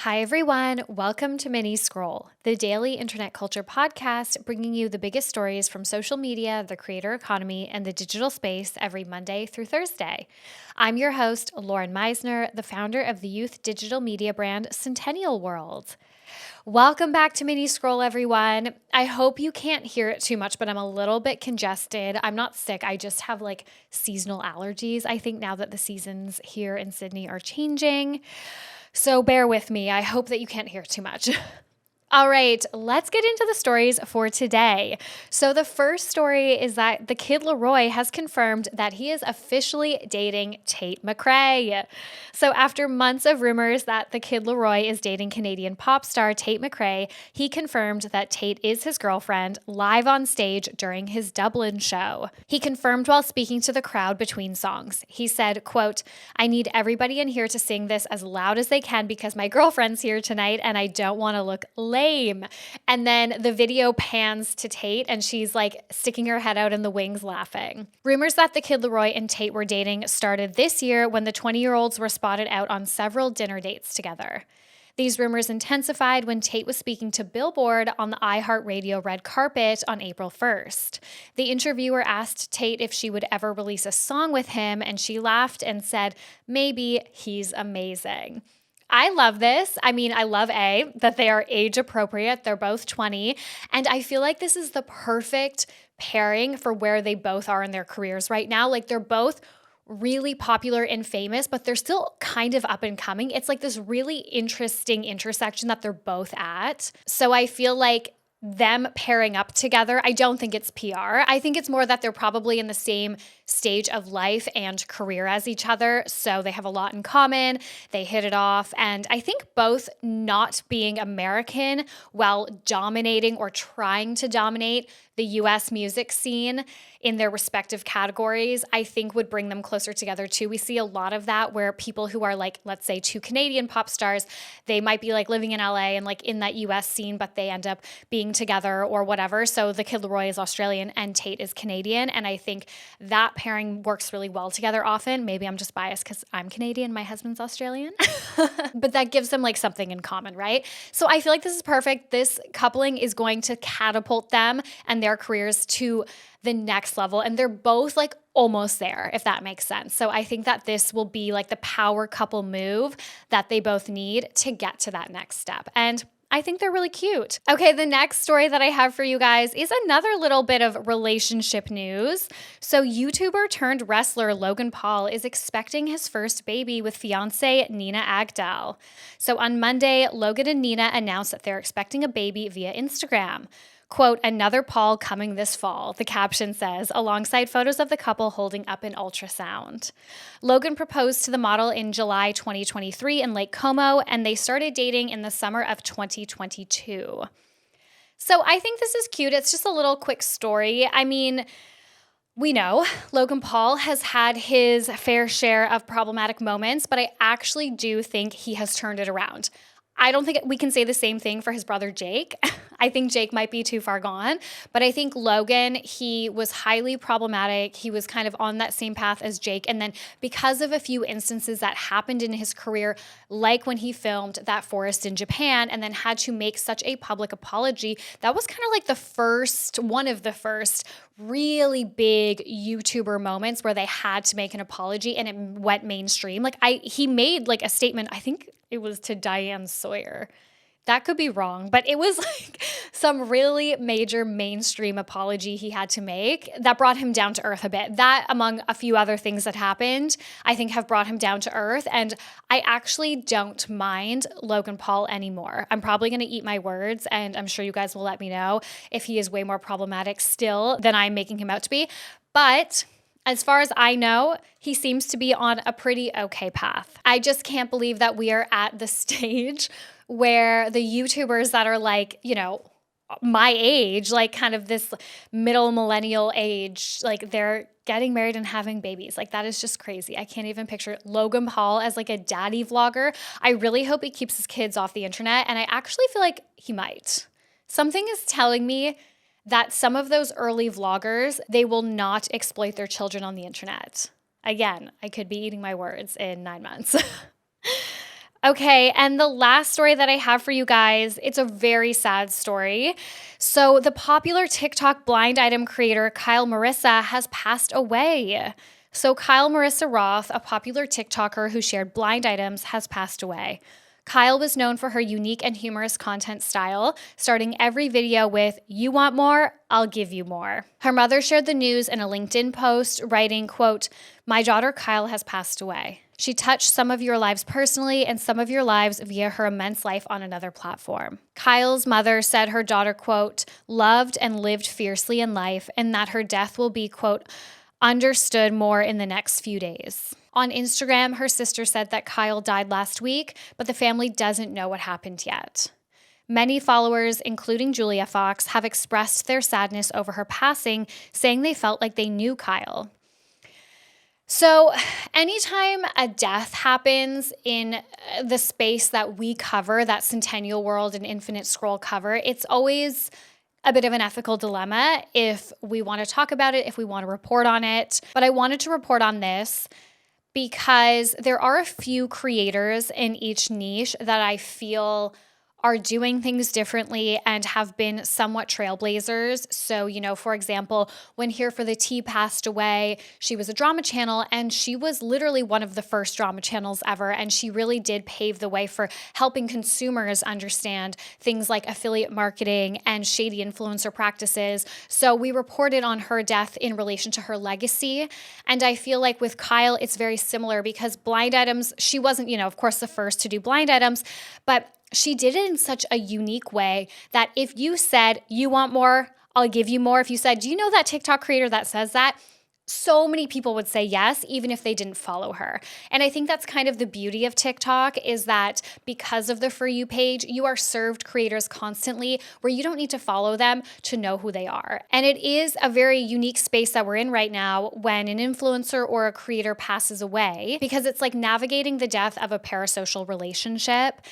Hi, everyone. Welcome to Mini Scroll, the daily internet culture podcast bringing you the biggest stories from social media, the creator economy, and the digital space every Monday through Thursday. I'm your host, Lauren Meisner, the founder of the youth digital media brand Centennial World. Welcome back to Mini Scroll, everyone. I hope you can't hear it too much, but I'm a little bit congested. I'm not sick. I just have seasonal allergies. I think now that the seasons here in Sydney are changing. So bear with me. I hope that you can't hear too much. All right, let's get into the stories for today. So the first story is that the Kid Laroi has confirmed that he is officially dating Tate McRae. So after months of rumors that the Kid Laroi is dating Canadian pop star Tate McRae, he confirmed that Tate is his girlfriend live on stage during his Dublin show. He confirmed while speaking to the crowd between songs. He said, quote, "I need everybody in here to sing this as loud as they can because my girlfriend's here tonight and I don't want to look lame." And then the video pans to Tate and she's sticking her head out in the wings laughing. Rumors that the Kid Laroi and Tate were dating started this year when the 20-year-olds were spotted out on several dinner dates together. These rumors intensified when Tate was speaking to Billboard on the iHeartRadio red carpet on April 1st. The interviewer asked Tate if she would ever release a song with him, and she laughed and said, "Maybe, he's amazing." I love this. I love that they are age appropriate. They're both 20. And I feel like this is the perfect pairing for where they both are in their careers right now. They're both really popular and famous, but they're still kind of up and coming. It's this really interesting intersection that they're both at. So I feel like them pairing up together, I don't think it's PR. I think it's more that they're probably in the same stage of life and career as each other. So they have a lot in common. They hit it off. And I think both not being American while dominating or trying to dominate the US music scene in their respective categories, I think would bring them closer together too. We see a lot of that where people who are let's say two Canadian pop stars, they might be living in LA and in that US scene, but they end up being together or whatever. So the Kid Laroi is Australian and Tate is Canadian. And I think that pairing works really well together often. Maybe I'm just biased because I'm Canadian, my husband's Australian, but that gives them something in common, right? So I feel like this is perfect. This coupling is going to catapult them and their careers to the next level. And they're both almost there, if that makes sense. So I think that this will be the power couple move that they both need to get to that next step. And I think they're really cute. Okay, the next story that I have for you guys is another little bit of relationship news. So YouTuber turned wrestler Logan Paul is expecting his first baby with fiance Nina Agdal. So on Monday, Logan and Nina announced that they're expecting a baby via Instagram. Quote, "Another Paul coming this fall," the caption says, alongside photos of the couple holding up an ultrasound. Logan proposed to the model in July 2023 in Lake Como, and they started dating in the summer of 2022. So I think this is cute. It's just a little quick story. We know Logan Paul has had his fair share of problematic moments, but I actually do think he has turned it around. I don't think we can say the same thing for his brother Jake. I think Jake might be too far gone, but I think Logan, he was highly problematic. He was kind of on that same path as Jake. And then because of a few instances that happened in his career, like when he filmed That Forest in Japan and then had to make such a public apology, that was kind of one of the first really big YouTuber moments where they had to make an apology and it went mainstream. He made a statement, I think it was to Diane Sawyer. That could be wrong, but it was some really major mainstream apology he had to make that brought him down to earth a bit. That, among a few other things that happened, I think have brought him down to earth. And I actually don't mind Logan Paul anymore. I'm probably going to eat my words, and I'm sure you guys will let me know if he is way more problematic still than I'm making him out to be. But as far as I know, he seems to be on a pretty okay path. I just can't believe that we are at the stage where the YouTubers that are my age, kind of this middle millennial age, they're getting married and having babies. That is just crazy. I can't even picture Logan Paul as a daddy vlogger. I really hope he keeps his kids off the internet, and I actually feel like he might. Something is telling me that some of those early vloggers, they will not exploit their children on the internet. Again, I could be eating my words in 9 months. Okay, and the last story that I have for you guys, it's a very sad story. So, the popular TikTok blind item creator Kyle Marisa has passed away. So, Kyle Marisa Roth, a popular TikToker who shared blind items, has passed away. Kyle was known for her unique and humorous content style, starting every video with, "You want more? I'll give you more." Her mother shared the news in a LinkedIn post, writing, quote, "My daughter Kyle has passed away. She touched some of your lives personally and some of your lives via her immense life on another platform." Kyle's mother said her daughter, quote, "loved and lived fiercely in life, and that her death will be, quote, understood more in the next few days." On Instagram, her sister said that Kyle died last week, but the family doesn't know what happened yet. Many followers, including Julia Fox, have expressed their sadness over her passing, saying they felt like they knew Kyle. So, anytime a death happens in the space that we cover, that Centennial world and Infinite Scroll cover, it's always a bit of an ethical dilemma if we want to talk about it, if we want to report on it. But I wanted to report on this because there are a few creators in each niche that I feel are doing things differently and have been somewhat trailblazers. So, for example, when Here for the Tea passed away, she was a drama channel and she was literally one of the first drama channels ever. And she really did pave the way for helping consumers understand things like affiliate marketing and shady influencer practices. So we reported on her death in relation to her legacy. And I feel like with Kyle, it's very similar because blind items, she wasn't, of course, the first to do blind items, but she did it in such a unique way that if you said, "You want more? I'll give you more." If you said, "Do you know that TikTok creator that says that?" So many people would say yes, even if they didn't follow her. And I think that's kind of the beauty of TikTok is that because of the For You page, you are served creators constantly where you don't need to follow them to know who they are. And it is a very unique space that we're in right now when an influencer or a creator passes away because it's like navigating the death of a parasocial relationship.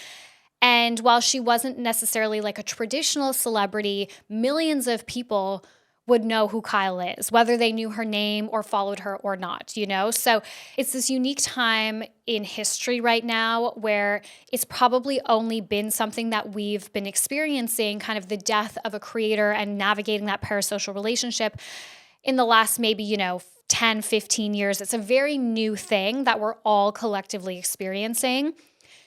And while she wasn't necessarily like a traditional celebrity, millions of people would know who Kyle is, whether they knew her name or followed her or not, So it's this unique time in history right now where it's probably only been something that we've been experiencing, kind of the death of a creator and navigating that parasocial relationship in the last maybe, 10, 15 years. It's a very new thing that we're all collectively experiencing.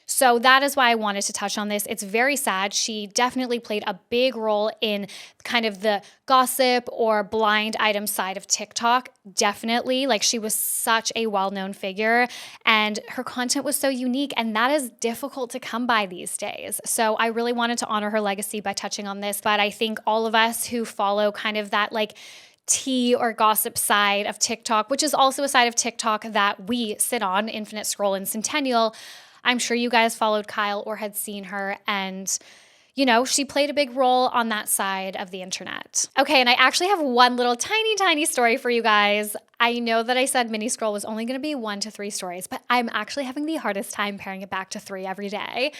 So that is why I wanted to touch on this. It's very sad. She definitely played a big role in kind of the gossip or blind item side of TikTok. Definitely. Like she was such a well-known figure and her content was so unique and that is difficult to come by these days. So I really wanted to honor her legacy by touching on this. But I think all of us who follow kind of that like tea or gossip side of TikTok, which is also a side of TikTok that we sit on, Infinite Scroll and Centennial, I'm sure you guys followed Kyle or had seen her and, she played a big role on that side of the internet. Okay, and I actually have one little tiny story for you guys. I know that I said mini scroll was only going to be 1 to 3 stories, but I'm actually having the hardest time paring it back to 3 every day.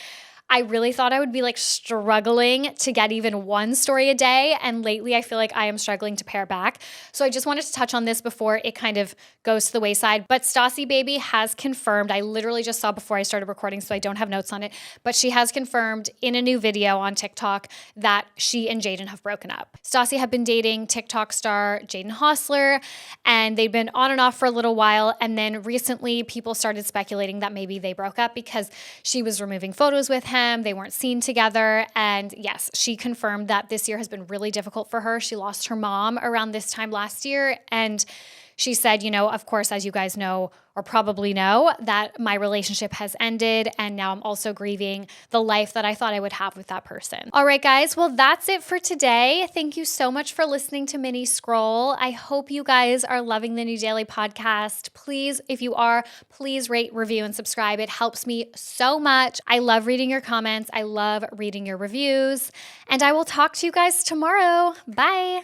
I really thought I would be like struggling to get even 1 story a day. And lately I feel like I am struggling to pare back. So I just wanted to touch on this before it kind of goes to the wayside. But StassieBaby has confirmed, I literally just saw before I started recording, so I don't have notes on it, but she has confirmed in a new video on TikTok that she and Jaden have broken up. Stassie had been dating TikTok star Jaden Hossler, and they'd been on and off for a little while. And then recently people started speculating that maybe they broke up because she was removing photos with him. They weren't seen together. And yes, she confirmed that this year has been really difficult for her. She lost her mom around this time last year. And she said, of course, as you guys know, or probably know, that my relationship has ended. And now I'm also grieving the life that I thought I would have with that person. All right, guys. Well, that's it for today. Thank you so much for listening to Mini Scroll. I hope you guys are loving the new daily podcast. Please, if you are, please rate, review, and subscribe. It helps me so much. I love reading your comments. I love reading your reviews. And I will talk to you guys tomorrow. Bye.